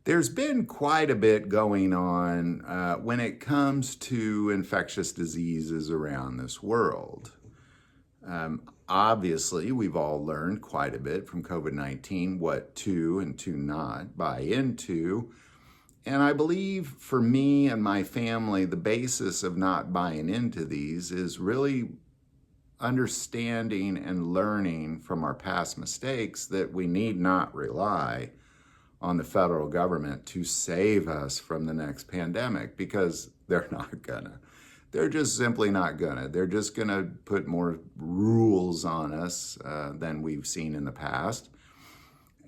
There's been quite a bit going on when it comes to infectious diseases around this world. Obviously, we've all learned quite a bit from COVID-19 what to and to not buy into. And I believe for me and my family, the basis of not buying into these is really understanding and learning from our past mistakes that we need not rely on the federal government to save us from the next pandemic, because they're not gonna. They're just simply not gonna. They're just gonna put more rules on us than we've seen in the past.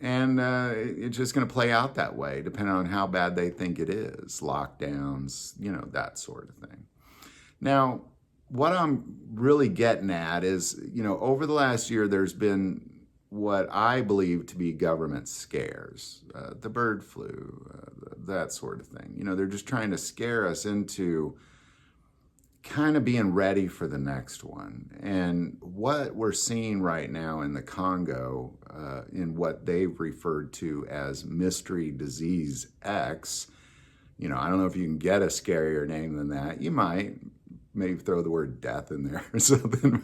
And it's just gonna play out that way, depending on how bad they think it is. Lockdowns, that sort of thing. Now, what I'm really getting at is, over the last year, there's been what I believe to be government scares, the bird flu, that sort of thing. They're just trying to scare us into kind of being ready for the next one. And what we're seeing right now in the Congo, in what they've referred to as Mystery Disease X, I don't know if you can get a scarier name than that. You might. Maybe throw the word death in there or something,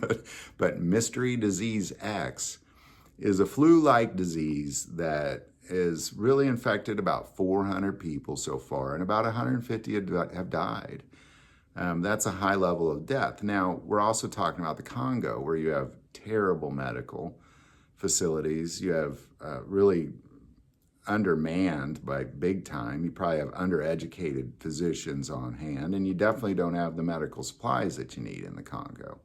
but Mystery Disease X is a flu-like disease that is really infected about 400 people so far, and about 150 have died. That's a high level of death. Now, we're also talking about the Congo, where you have terrible medical facilities. You have really undermanned by big time. You probably have undereducated physicians on hand, and you definitely don't have the medical supplies that you need in the Congo.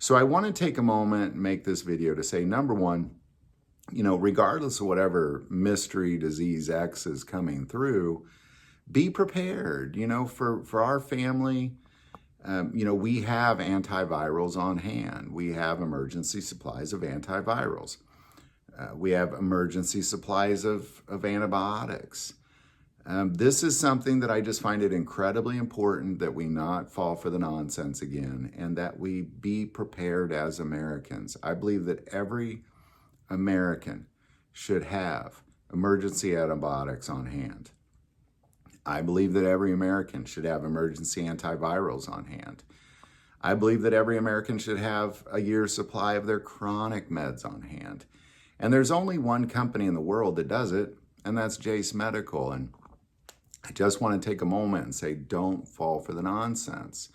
So I want to take a moment and make this video to say, number one, regardless of whatever Mystery Disease X is coming through, be prepared. For our family, we have antivirals on hand. We have emergency supplies of antivirals. We have emergency supplies of antibiotics. This is something that I just find it incredibly important that we not fall for the nonsense again, and that we be prepared as Americans. I believe that every American should have emergency antibiotics on hand. I believe that every American should have emergency antivirals on hand. I believe that every American should have a year's supply of their chronic meds on hand. And there's only one company in the world that does it, and that's Jase Medical. And I just want to take a moment and say, don't fall for the nonsense.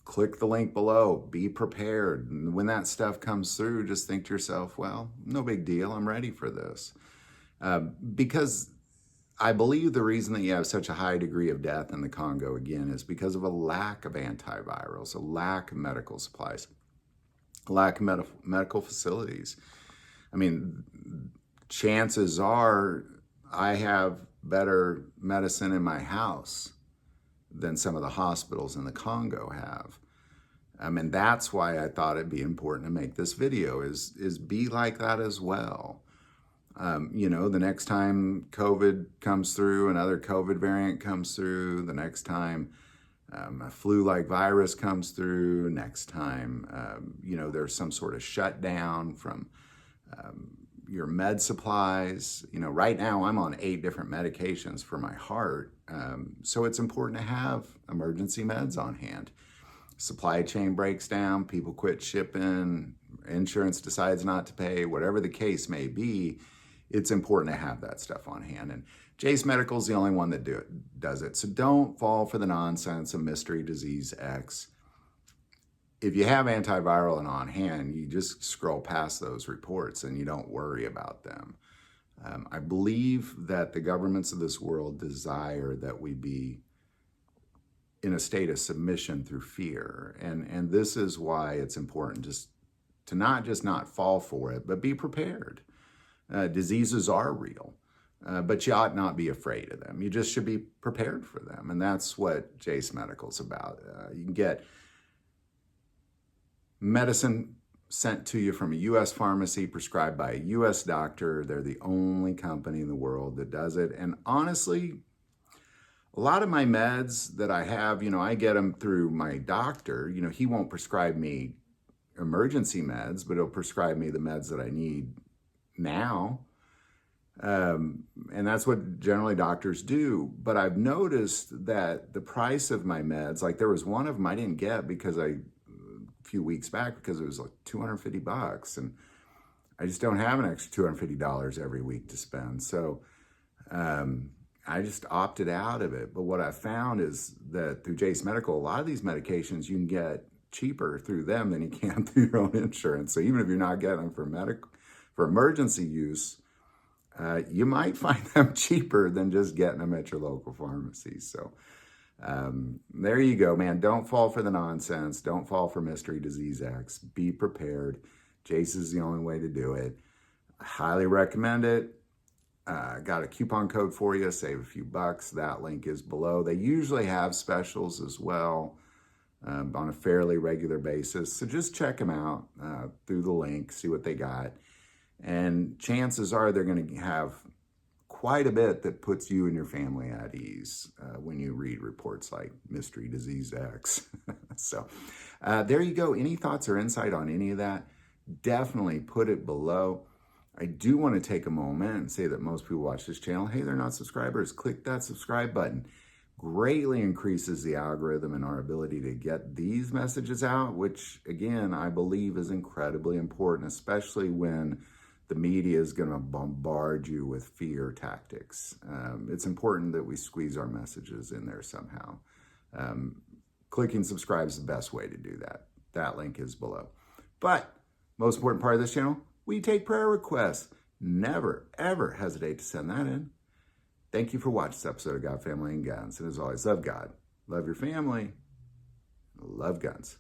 Click the link below, be prepared. And when that stuff comes through, just think to yourself, well, no big deal, I'm ready for this. Because I believe the reason that you have such a high degree of death in the Congo, again, is because of a lack of antivirals, a lack of medical supplies, a lack of medical facilities. I mean, chances are I have better medicine in my house than some of the hospitals in the Congo have. And that's why I thought it'd be important to make this video, is be like that as well. The next time COVID comes through, another COVID variant comes through, the next time a flu-like virus comes through, next time, there's some sort of shutdown from your med supplies. Right now I'm on 8 different medications for my heart. So it's important to have emergency meds on hand. Supply chain breaks down, people quit shipping, insurance decides not to pay, whatever the case may be, it's important to have that stuff on hand. And Jase Medical is the only one that does it. So don't fall for the nonsense of Mystery Disease X. If you have antiviral and on hand, you just scroll past those reports and you don't worry about them. I believe that the governments of this world desire that we be in a state of submission through fear. And this is why it's important just to not fall for it, but be prepared. Diseases are real, but you ought not be afraid of them. You just should be prepared for them. And that's what Jase Medical is about. You can get medicine sent to you from a U.S. pharmacy, prescribed by a U.S. doctor. They're the only company in the world that does it. And honestly, a lot of my meds that I have, I get them through my doctor. He won't prescribe me emergency meds, but he'll prescribe me the meds that I need now. And that's what generally doctors do. But I've noticed that the price of my meds, like there was one of them I didn't get because a few weeks back because it was like $250, and I just don't have an extra $250 every week to spend. So I just opted out of it. But what I found is that through Jase Medical, a lot of these medications you can get cheaper through them than you can through your own insurance. So even if you're not getting them for emergency use, you might find them cheaper than just getting them at your local pharmacy. So there you go, man. Don't fall for the nonsense. Don't fall for Mystery Disease X. Be prepared. Jase is the only way to do it. I highly recommend it. Got a coupon code for you. Save a few bucks. That link is below. They usually have specials as well on a fairly regular basis. So just check them out through the link. See what they got. And chances are they're going to have quite a bit that puts you and your family at ease when you read reports like Mystery Disease X. So there you go. Any thoughts or insight on any of that? Definitely put it below. I do want to take a moment and say that most people watch this channel, hey, they're not subscribers. Click that subscribe button. Greatly increases the algorithm and our ability to get these messages out, which again, I believe is incredibly important, especially when the media is going to bombard you with fear tactics. It's important that we squeeze our messages in there somehow. Clicking subscribe is the best way to do that. That link is below. But most important part of this channel, we take prayer requests. Never, ever hesitate to send that in. Thank you for watching this episode of God, Family, and Guns. And as always, love God, love your family, love guns.